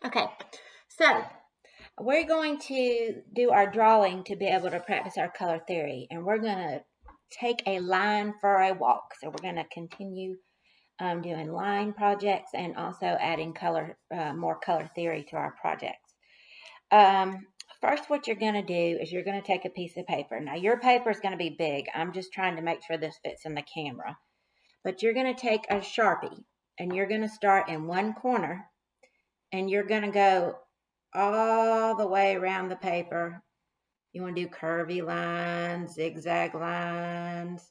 Okay, so we're going to do our drawing to be able to practice our color theory, and we're going to take a line for a walk. So we're going to continue doing line projects and also adding more color theory to our projects. First, what you're going to do is you're going to take a piece of paper. Now, your paper is going to be big. I'm just trying to make sure this fits in the camera. But you're going to take a Sharpie, and you're going to start in one corner, and you're going to go all the way around the paper. You want to do curvy lines, zigzag lines,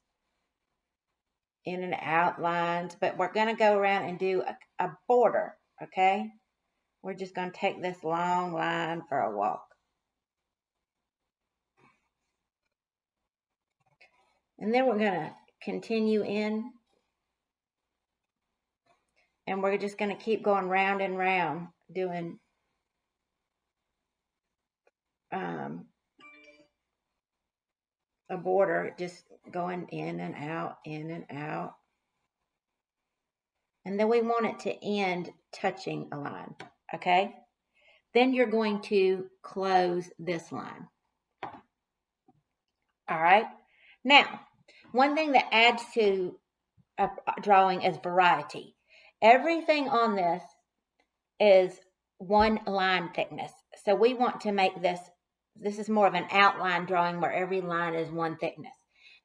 in and out lines, but we're going to go around and do a border, okay? We're just going to take this long line for a walk. And then we're going to continue in, and we're just going to keep going round and round, doing a border, just going in and out, in and out. And then we want it to end touching a line, okay? Then you're going to close this line. All right. Now, one thing that adds to a drawing is variety. Everything on this is one line thickness. So we want to make this is more of an outline drawing where every line is one thickness.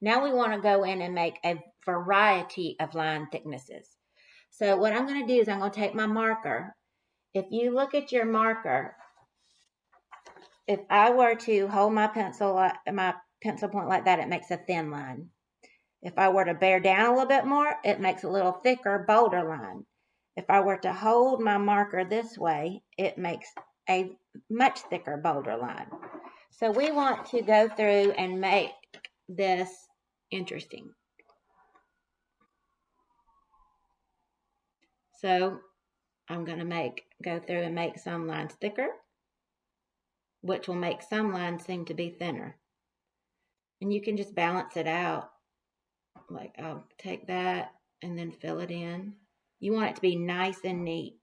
Now we want to go in and make a variety of line thicknesses. So what I'm going to do is I'm going to take my marker. If you look at your marker, if I were to hold my pencil point like that, it makes a thin line. If I were to bear down a little bit more, it makes a little thicker, bolder line. If I were to hold my marker this way, it makes a much thicker, bolder line. So we want to go through and make this interesting. So I'm going to go through and make some lines thicker, which will make some lines seem to be thinner. And you can just balance it out. Like I'll take that and then fill it in. You want it to be nice and neat.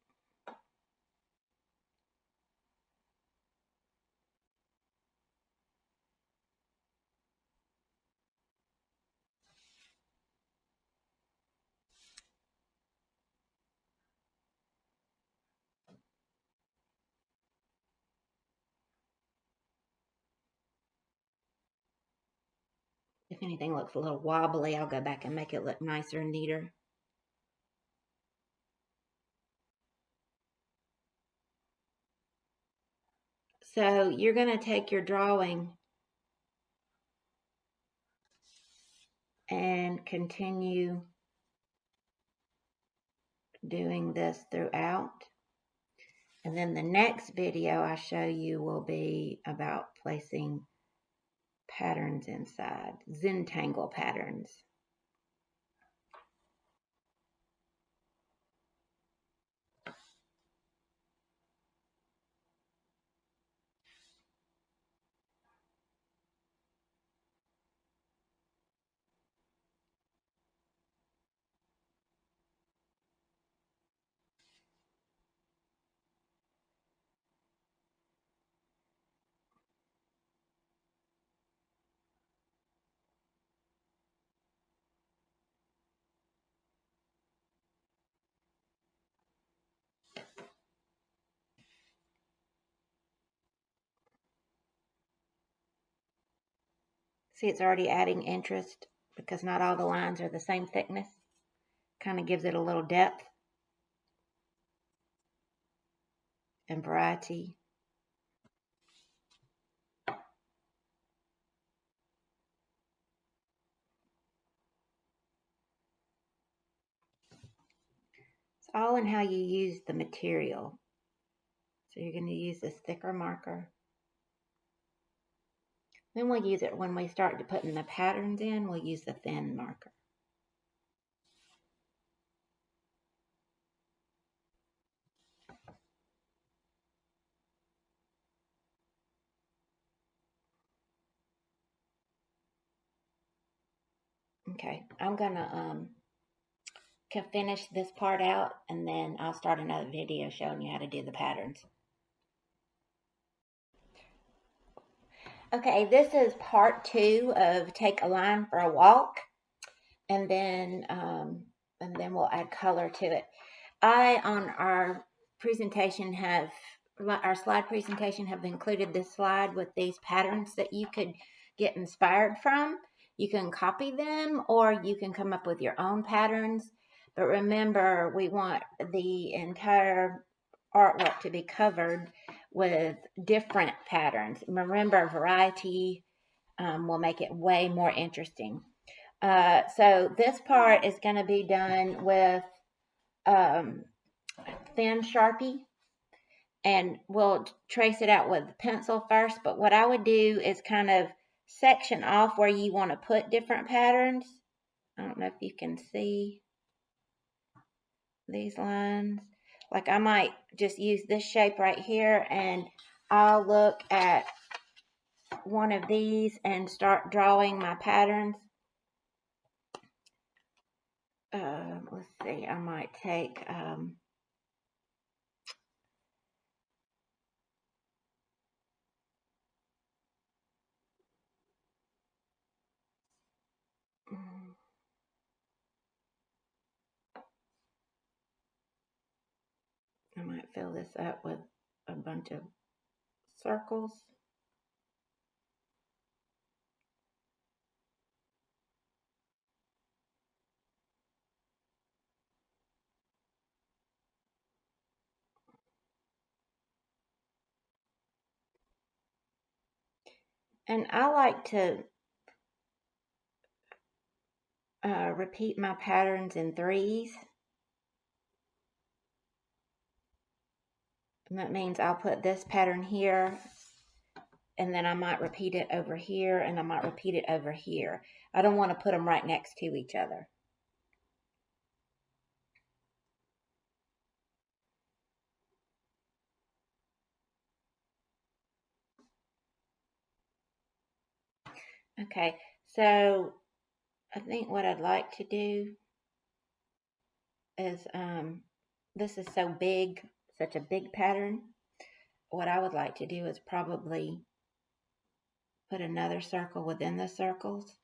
If anything looks a little wobbly, I'll go back and make it look nicer and neater. So you're going to take your drawing and continue doing this throughout. And then the next video I show you will be about placing patterns inside, Zentangle patterns. See, it's already adding interest because not all the lines are the same thickness. Kind of gives it a little depth and variety. It's all in how you use the material. So you're going to use this thicker marker. Then we'll use it when we start to putting the patterns in, we'll use the thin marker. Okay, I'm gonna finish this part out, and then I'll start another video showing you how to do the patterns. Okay, this is part 2 of Take a Line for a Walk, and then we'll add color to it. On our presentation our slide presentation have included this slide with these patterns that you could get inspired from. You can copy them or you can come up with your own patterns. But remember, we want the entire artwork to be covered with different patterns. Remember, variety will make it way more interesting. So this part is going to be done with thin Sharpie, and we'll trace it out with the pencil first. But what I would do is kind of section off where you want to put different patterns. I don't know if you can see these lines. Like I might just use this shape right here, and I'll look at one of these and start drawing my patterns. Let's see, I might take I might fill this up with a bunch of circles. And I like to repeat my patterns in threes. And that means I'll put this pattern here, and then I might repeat it over here, and I might repeat it over here. I don't want to put them right next to each other. Okay, so I think what I'd like to do is, this is so big, such a big pattern. What I would like to do is probably put another circle within the circles.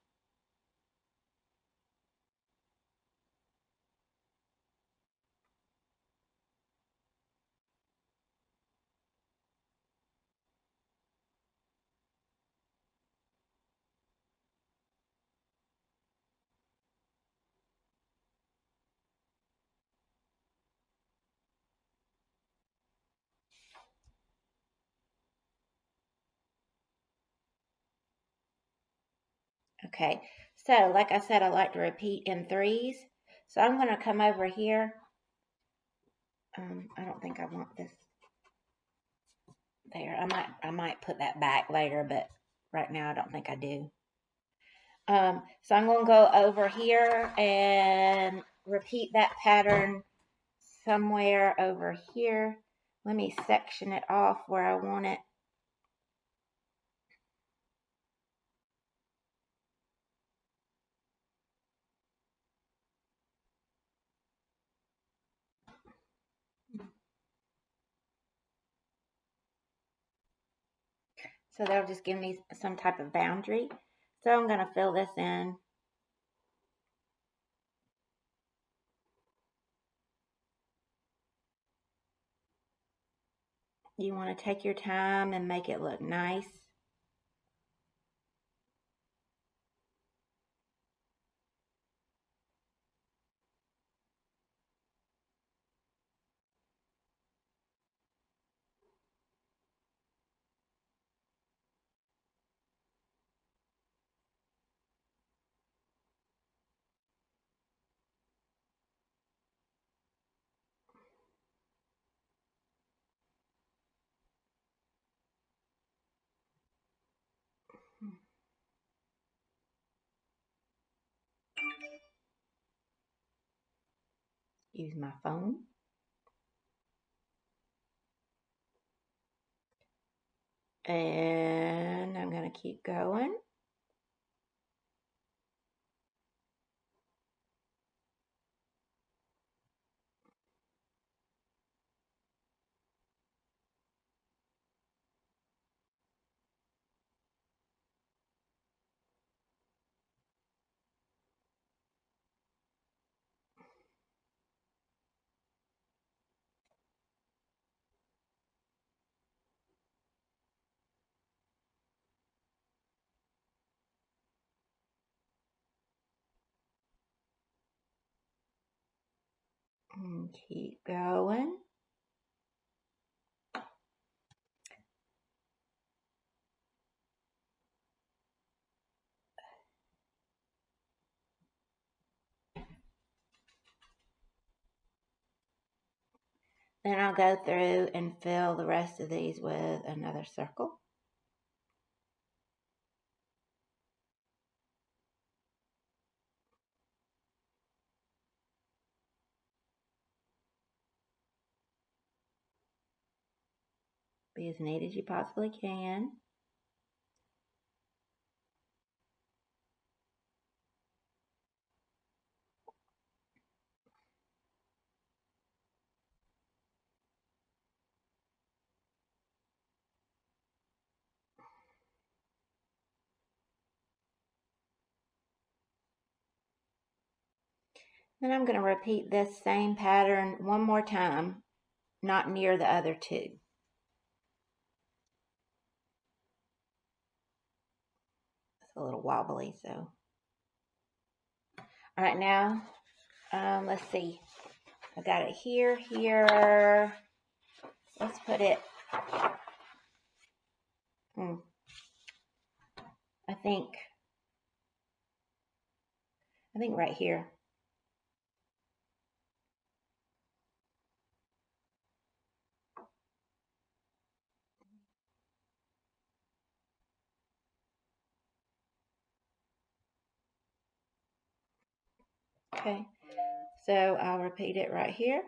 Okay, so like I said, I like to repeat in threes. So I'm going to come over here. I don't think I want this there. I might put that back later, but right now I don't think I do. So I'm going to go over here and repeat that pattern somewhere over here. Let me section it off where I want it. So that'll just give me some type of boundary. So I'm going to fill this in. You want to take your time and make it look nice. Use my phone. And I'm going to keep going. And keep going. Then I'll go through and fill the rest of these with another circle. Be as neat as you possibly can. Then I'm going to repeat this same pattern one more time, not near the other two. It's a little wobbly, so. All right, now, let's see. I got it here. Let's put it, I think right here. Okay, so I'll repeat it right here.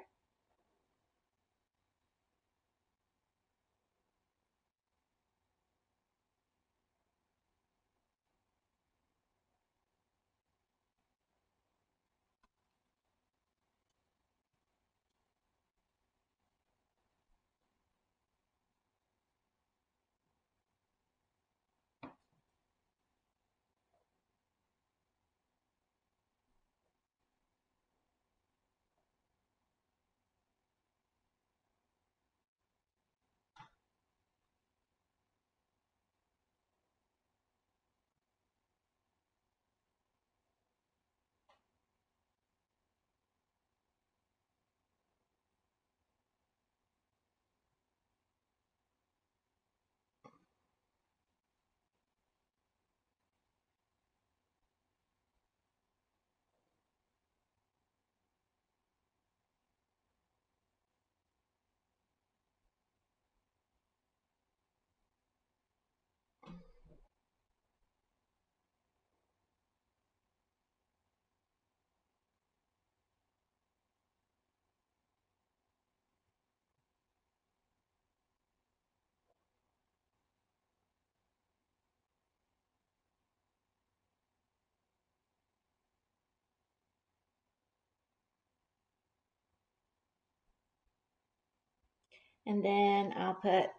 And then I'll put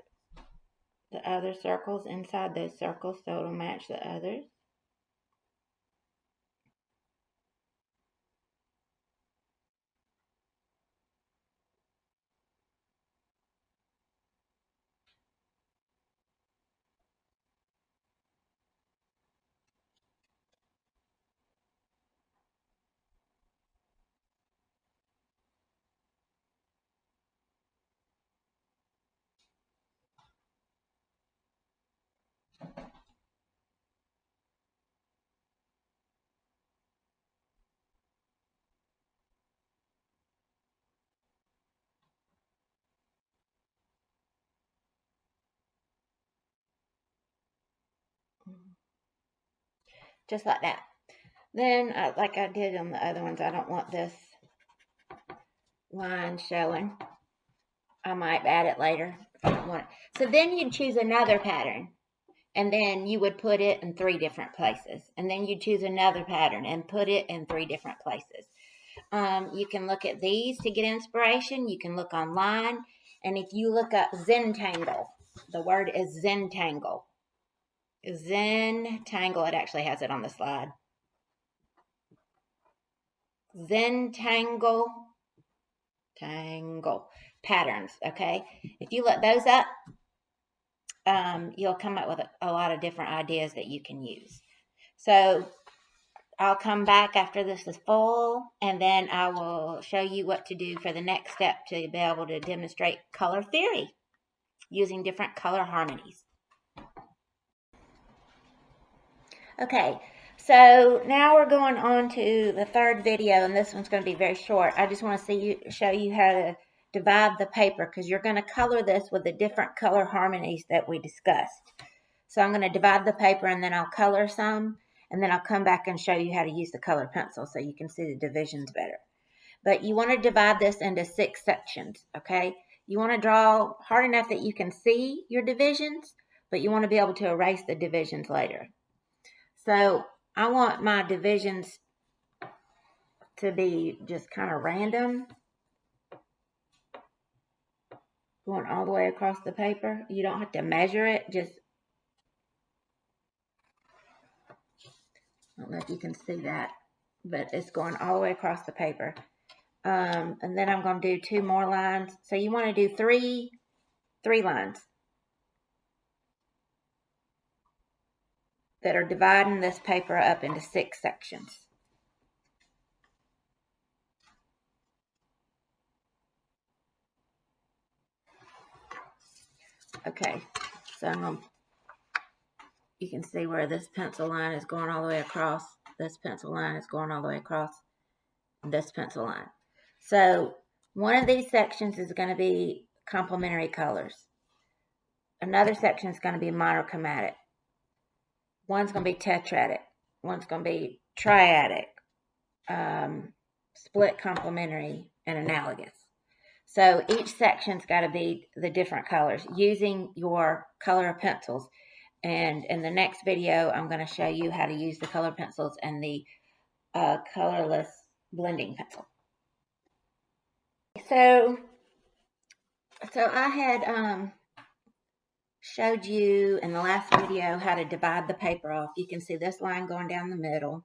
the other circles inside those circles so it'll match the others. Just like that. Then, like I did on the other ones, I don't want this line showing. I might add it later if I don't want it. So then you'd choose another pattern, and then you would put it in 3 different places. And then you'd choose another pattern and put it in 3 different places. You can look at these to get inspiration. You can look online. And if you look up Zentangle, the word is Zentangle. Zentangle, it actually has it on the slide. Zentangle patterns, okay? If you look those up, you'll come up with a lot of different ideas that you can use. So I'll come back after this is full, and then I will show you what to do for the next step to be able to demonstrate color theory using different color harmonies. Okay, so now we're going on to the third video, and this one's going to be very short. I just want to show you how to divide the paper, because you're going to color this with the different color harmonies that we discussed. So I'm going to divide the paper, and then I'll color some, and then I'll come back and show you how to use the color pencil so you can see the divisions better. But you want to divide this into 6 sections, okay? You want to draw hard enough that you can see your divisions, but you want to be able to erase the divisions later. So I want my divisions to be just kind of random, going all the way across the paper. You don't have to measure it, just, I don't know if you can see that, but it's going all the way across the paper. And then I'm going to do 2 more lines. So you want to do three lines that are dividing this paper up into 6 sections. Okay, so you can see where this pencil line is going all the way across, this pencil line is going all the way across, and this pencil line. So one of these sections is going to be complementary colors. Another section is going to be monochromatic. One's going to be tetradic. One's going to be triadic, split complementary, and analogous. So each section's got to be the different colors using your color pencils. And in the next video, I'm going to show you how to use the color pencils and the colorless blending pencil. So I had showed you in the last video how to divide the paper off. You can see this line going down the middle,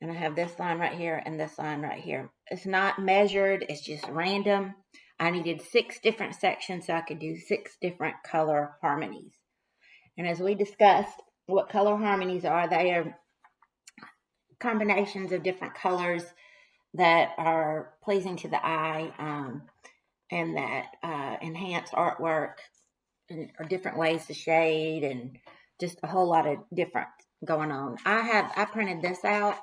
and I have this line right here and this line right here. It's not measured, it's just random. I needed 6 different sections so I could do 6 different color harmonies. And as we discussed, what color harmonies are, they are combinations of different colors that are pleasing to the eye, and that enhance artwork, or different ways to shade, and just a whole lot of different going on. I printed this out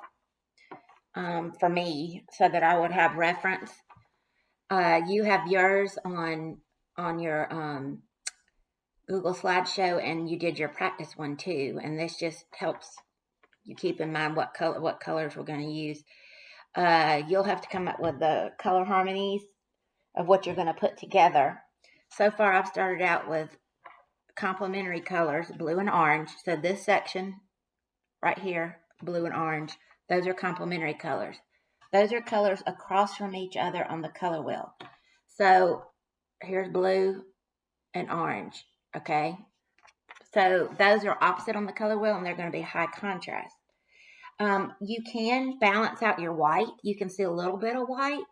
for me so that I would have reference. You have yours on your Google slideshow, and you did your practice one too, and this just helps you keep in mind what colors we're going to use. You'll have to come up with the color harmonies of what you're going to put together. So far, I've started out with complementary colors, blue and orange. So this section right here, blue and orange, those are complementary colors. Those are colors across from each other on the color wheel. So here's blue and orange, okay? So those are opposite on the color wheel, and they're going to be high contrast. You can balance out your white. You can see a little bit of white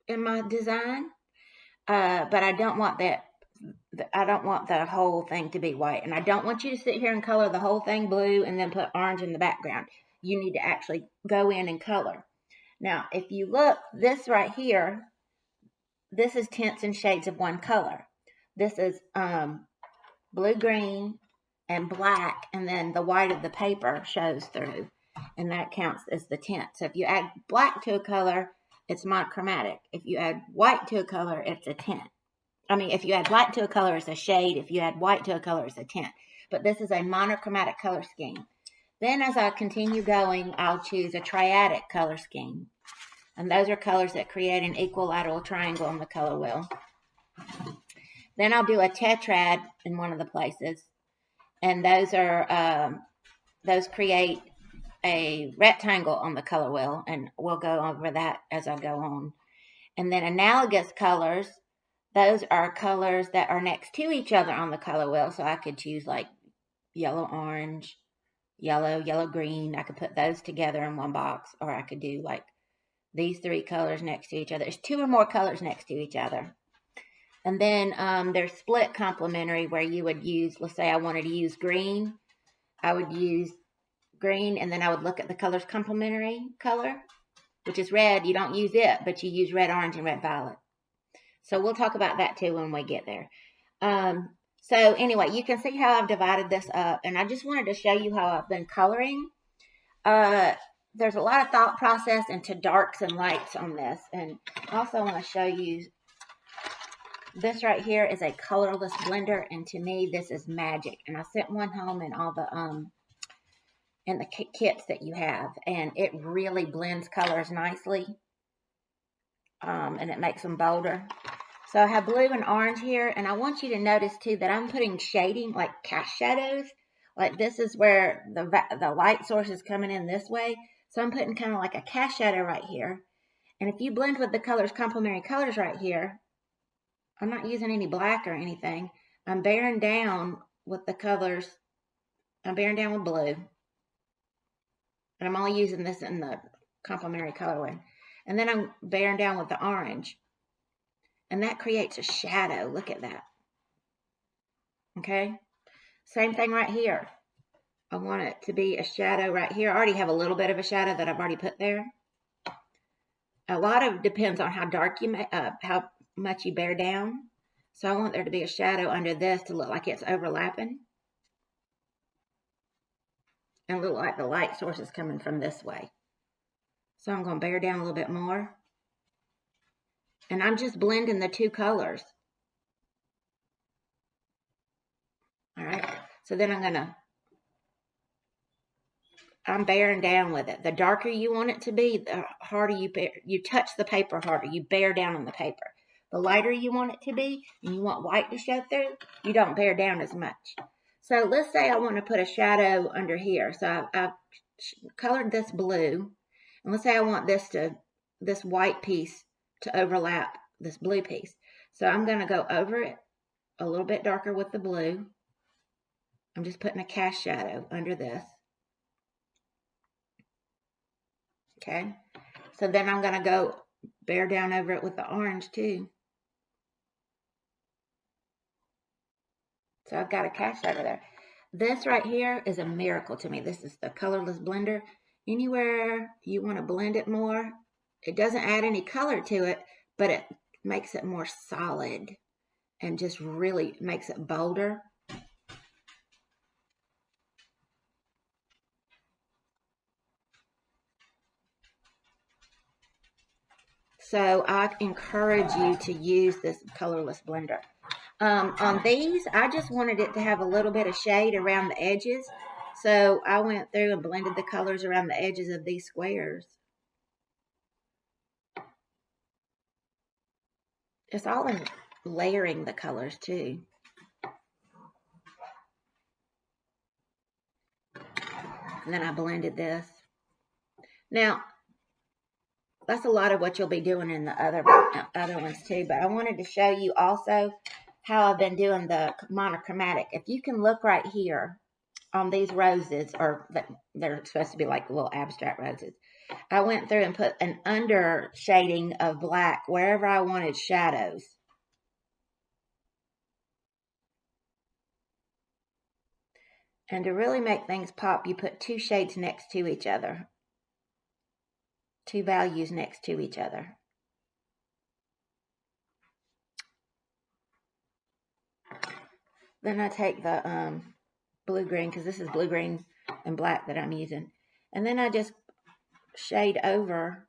in my design, but I don't want that. I don't want the whole thing to be white, and I don't want you to sit here and color the whole thing blue and then put orange in the background. You need to actually go in and color. Now, if you look, this right here, this is tints and shades of one color. This is blue, green, and black, and then the white of the paper shows through, and that counts as the tint. So if you add black to a color, it's monochromatic. If you add white to a color, it's a tint. I mean, if you add black to a color, it's a shade. If you add white to a color, it's a tint. But this is a monochromatic color scheme. Then as I continue going, I'll choose a triadic color scheme. And those are colors that create an equilateral triangle on the color wheel. Then I'll do a tetrad in one of the places. And those create a rectangle on the color wheel. And we'll go over that as I go on. And then analogous colors, those are colors that are next to each other on the color wheel. So I could choose like yellow, orange, yellow, green. I could put those together in one box, or I could do like these 3 colors next to each other. There's 2 or more colors next to each other. And then there's split complementary, where you would use, let's say I wanted to use green. I would use green, and then I would look at the color's complementary color, which is red. You don't use it, but you use red, orange, and red violet. So we'll talk about that too when we get there. So anyway, you can see how I've divided this up, and I just wanted to show you how I've been coloring. There's a lot of thought process into darks and lights on this, and also I want to show you this right here is a colorless blender, and to me this is magic. And I sent one home in all the in the kits that you have, and it really blends colors nicely, and it makes them bolder. So I have blue and orange here, and I want you to notice too that I'm putting shading, like cast shadows. Like this is where the light source is coming in this way, so I'm putting kind of like a cast shadow right here. And if you blend with the colors, complementary colors right here, I'm not using any black or anything. I'm bearing down with the colors. I'm bearing down with blue. And I'm only using this in the complementary colorway. And then I'm bearing down with the orange. And that creates a shadow. Look at that. Okay? Same thing right here. I want it to be a shadow right here. I already have a little bit of a shadow that I've already put there. A lot of it depends on how dark you make, how much you bear down. So I want there to be a shadow under this to look like it's overlapping. And look like the light source is coming from this way. So I'm going to bear down a little bit more. And I'm just blending the two colors. All right. So then I'm bearing down with it. The darker you want it to be, the harder you touch the paper harder. You bear down on the paper. The lighter you want it to be, and you want white to show through, you don't bear down as much. So let's say I want to put a shadow under here. So I've colored this blue. And let's say I want this white piece to overlap this blue piece. So I'm going to go over it a little bit darker with the blue. I'm just putting a cast shadow under this. Okay. So then I'm going to go bear down over it with the orange too. So I've got a cast shadow there. This right here is a miracle to me. This is the colorless blender. Anywhere you want to blend it more, it doesn't add any color to it, but it makes it more solid and just really makes it bolder. So I encourage you to use this colorless blender. On these, I just wanted it to have a little bit of shade around the edges. So I went through and blended the colors around the edges of these squares. It's all in layering the colors too. And then I blended this. Now, that's a lot of what you'll be doing in the other ones too. But I wanted to show you also how I've been doing the monochromatic. If you can look right here on these roses, or they're supposed to be like little abstract roses. I went through and put an under shading of black wherever I wanted shadows. And to really make things pop, you put two shades next to each other. Two values next to each other. Then I take the blue-green, because this is blue-green and black that I'm using. And then I just shade over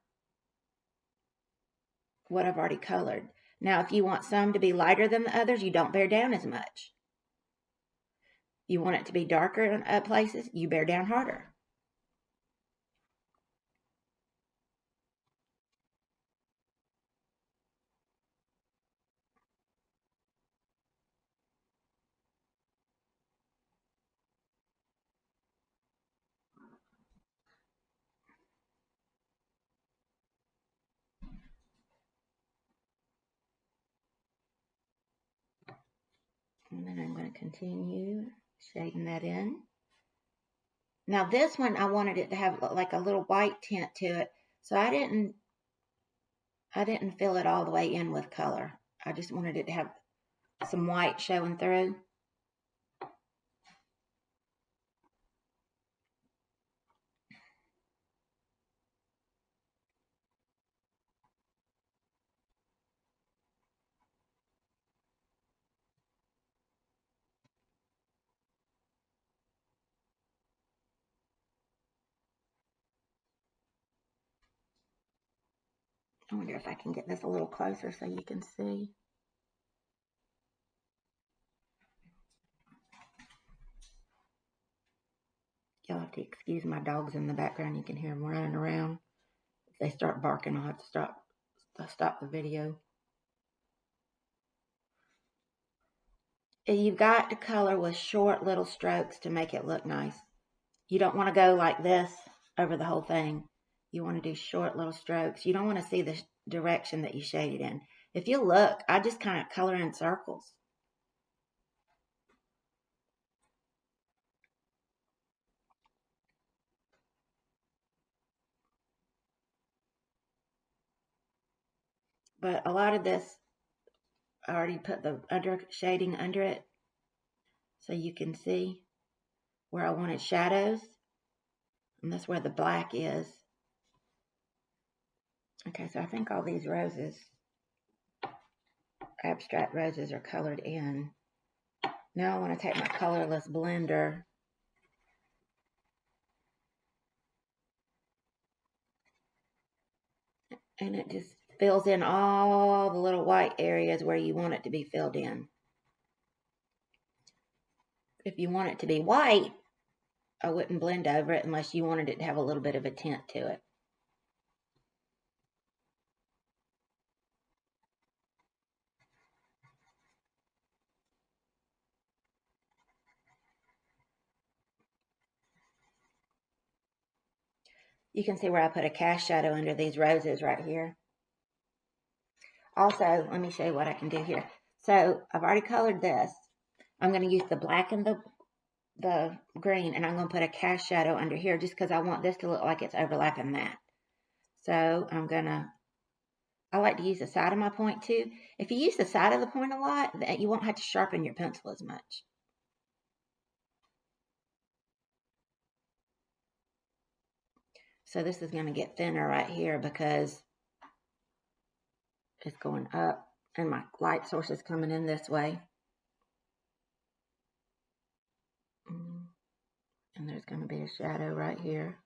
what I've already colored. Now, if you want some to be lighter than the others, you don't bear down as much. You want it to be darker in places, you bear down harder. And then I'm going to continue shading that in. Now this one, I wanted it to have like a little white tint to it. So I didn't fill it all the way in with color. I just wanted it to have some white showing through. I wonder if I can get this a little closer so you can see. You'll have to excuse my dogs in the background. You can hear them running around. If they start barking, I'll have to stop the video. You've got to color with short little strokes to make it look nice. You don't want to go like this over the whole thing. You want to do short little strokes. You don't want to see the direction that you shaded in. If you look, I just kind of color in circles. But a lot of this, I already put the under shading under it so you can see where I wanted shadows. And that's where the black is. Okay, so I think all these roses, abstract roses, are colored in. Now I want to take my colorless blender and it just fills in all the little white areas where you want it to be filled in. If you want it to be white, I wouldn't blend over it unless you wanted it to have a little bit of a tint to it. You can see where I put a cast shadow under these roses right here. Also, let me show you what I can do here. So I've already colored this. I'm going to use the black and the green, and I'm going to put a cast shadow under here just because I want this to look like it's overlapping that. So I like to use the side of my point too. If you use the side of the point a lot, you won't have to sharpen your pencil as much. So this is going to get thinner right here because it's going up and my light source is coming in this way. And there's going to be a shadow right here.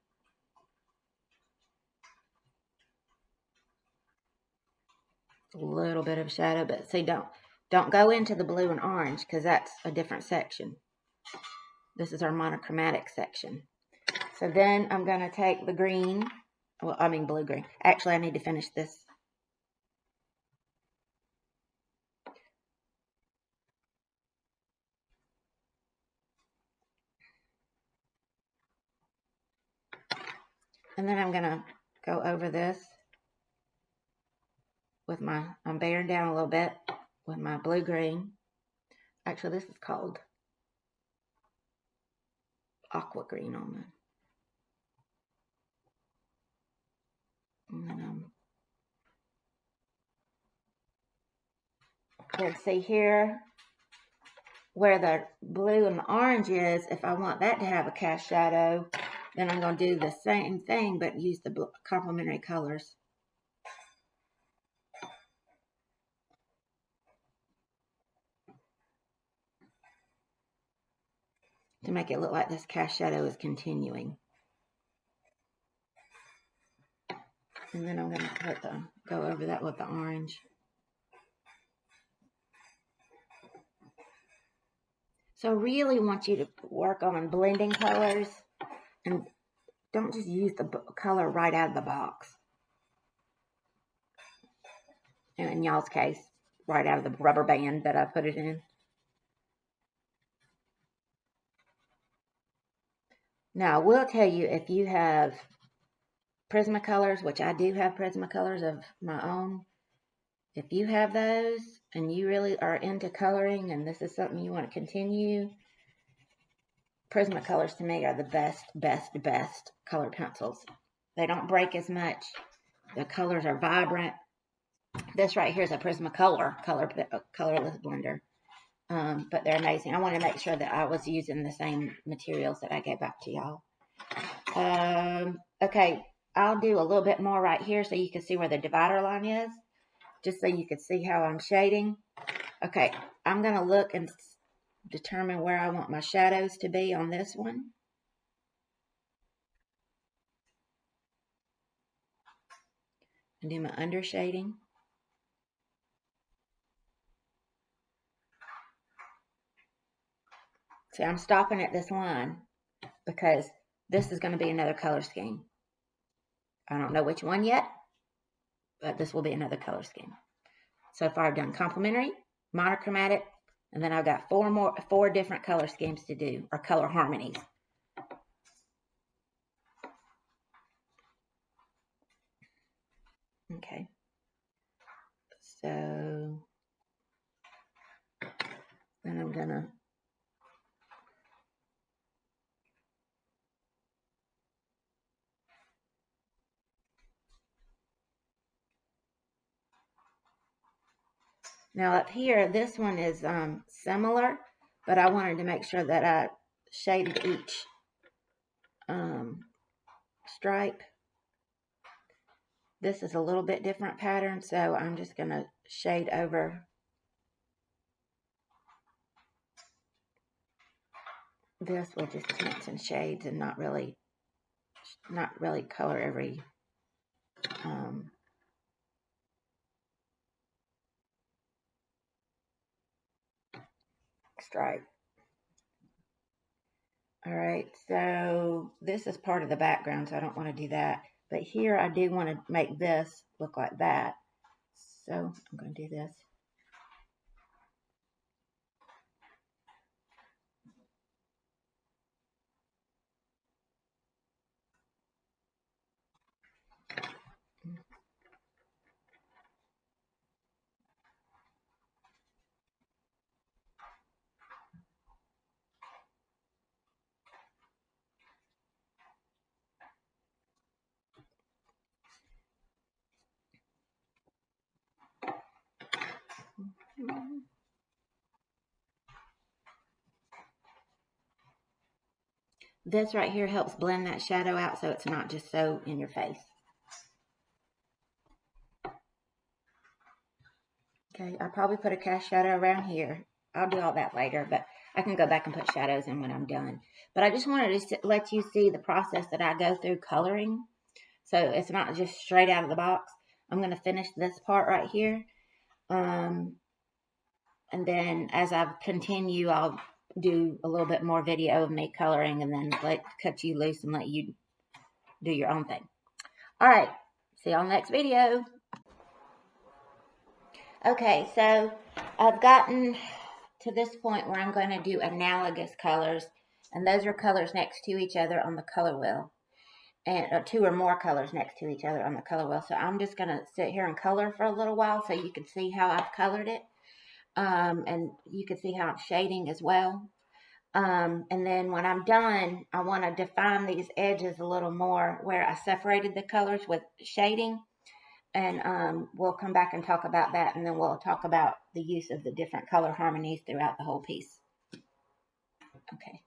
A little bit of shadow, but see, don't go into the blue and orange because that's a different section. This is our monochromatic section. So then I'm going to take the green, well, I mean blue-green. Actually, I need to finish this. And then I'm going to go over this with I'm bearing down a little bit with my blue-green. Actually, this is called aqua green on the. And then you can see here where the blue and the orange is. If I want that to have a cast shadow, then I'm going to do the same thing, but use the complementary colors. To make it look like this cast shadow is continuing. And then I'm going to go over that with the orange. So I really want you to work on blending colors and don't just use the color right out of the box. And in y'all's case, right out of the rubber band that I put it in. Now, I will tell you, if you have Prismacolors, which I do have Prismacolors of my own, if you have those and you really are into coloring and this is something you want to continue, Prismacolors to me are the best color pencils. They don't break as much. The colors are vibrant. This right here is a Prismacolor colorless blender. But they're amazing. I want to make sure that I was using the same materials that I gave back to y'all. Okay, I'll do a little bit more right here so you can see where the divider line is, just so you can see how I'm shading. Okay, I'm going to look and determine where I want my shadows to be on this one. and do my under shading. See, I'm stopping at this line because this is going to be another color scheme. I don't know which one yet, but this will be another color scheme. So far I've done complementary, monochromatic, and then I've got four different color schemes to do, or color harmonies. Okay. So then I'm gonna now up here, this one is similar, but I wanted to make sure that I shaded each stripe. This is a little bit different pattern, so I'm just gonna shade over this with just tints and shades and not really color every stripe. All right, so this is part of the background, so I don't want to do that. But here I do want to make this look like that. So I'm going to do this. This right here helps blend that shadow out so it's not just so in your face. Okay, I'll probably put a cast shadow around here. I'll do all that later, but I can go back and put shadows in when I'm done. But I just wanted to let you see the process that I go through coloring. So it's not just straight out of the box. I'm going to finish this part right here. And then as I continue, I'll do a little bit more video of me coloring and then cut you loose and let you do your own thing. All right. See y'all next video. Okay, so I've gotten to this point where I'm going to do analogous colors, and those are colors next to each other on the color wheel, and two or more colors next to each other on the color wheel. So I'm just going to sit here and color for a little while so you can see how I've colored it, and you can see how I'm shading as well. And then when I'm done, I want to define these edges a little more where I separated the colors with shading. And we'll come back and talk about that, and then we'll talk about the use of the different color harmonies throughout the whole piece. Okay.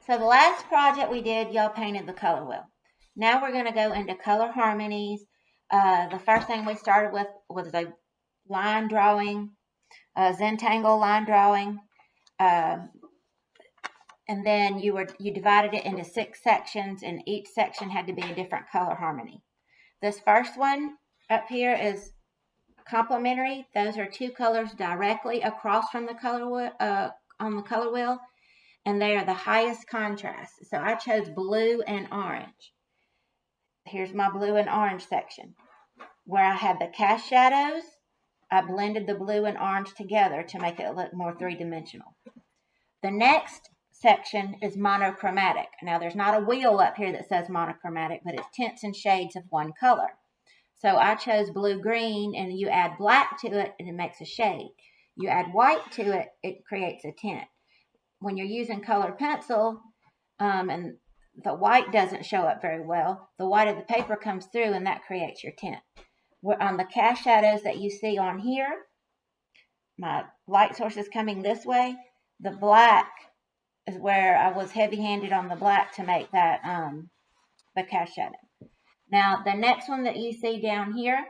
So the last project we did, y'all painted the color wheel. Now we're going to go into color harmonies. The first thing we started with was a line drawing, a Zentangle line drawing, and then you divided it into 6 sections, and each section had to be a different color harmony. This first one up here is complementary. Those are 2 colors directly across from the color wheel, on the color wheel, and they are the highest contrast. So I chose blue and orange. Here's my blue and orange section. Where I had the cast shadows, I blended the blue and orange together to make it look more 3-dimensional. The next section is monochromatic. Now there's not a wheel up here that says monochromatic, but it's tints and shades of one color. So I chose blue-green, and you add black to it and it makes a shade. You add white to it, it creates a tint. When you're using colored pencil, and the white doesn't show up very well, the white of the paper comes through and that creates your tint. On the cast shadows that you see on here, my light source is coming this way. The black is where I was heavy-handed on the black to make that the cast shadow. Now the next one that you see down here,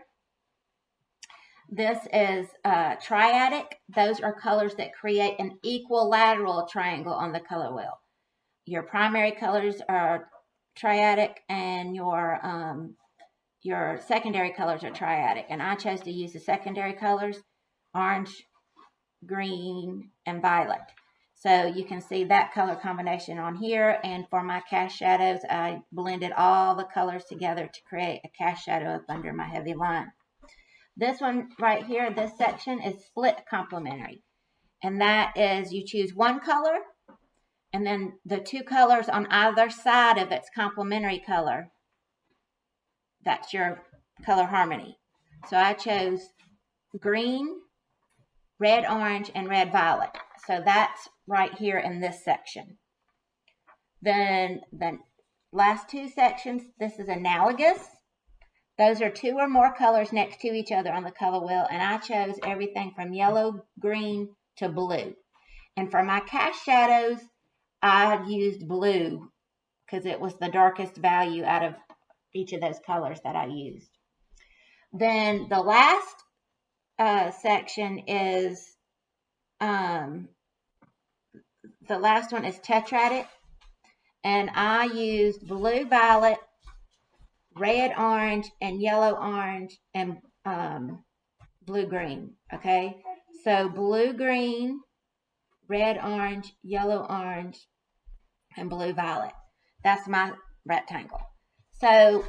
this is triadic. Those are colors that create an equilateral triangle on the color wheel. Your primary colors are triadic, and your secondary colors are triadic. And I chose to use the secondary colors, orange, green, and violet. So you can see that color combination on here. And for my cast shadows, I blended all the colors together to create a cast shadow up under my heavy line. This one right here, this section, is split complementary. And that is, you choose one color, and then the 2 colors on either side of its complementary color. That's your color harmony. So I chose green, red, orange, and red, violet. So that's right here in this section. Then the last 2 sections, this is analogous. Those are 2 or more colors next to each other on the color wheel, and I chose everything from yellow, green to blue. And for my cast shadows, I used blue because it was the darkest value out of each of those colors that I used. Then the last section is, the last one is tetradic, and I used blue, violet, red, orange, and yellow, orange, and blue, green. Okay, so blue, green, red, orange, yellow, orange, and blue, violet. That's my rectangle. So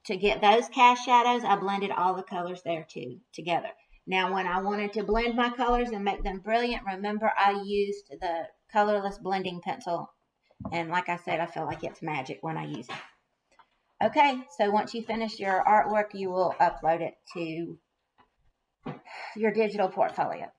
to get those cast shadows, I blended all the colors there too together. Now when I wanted to blend my colors and make them brilliant, remember I used the colorless blending pencil. And like I said, I feel like it's magic when I use it. Okay, so once you finish your artwork, you will upload it to your digital portfolio.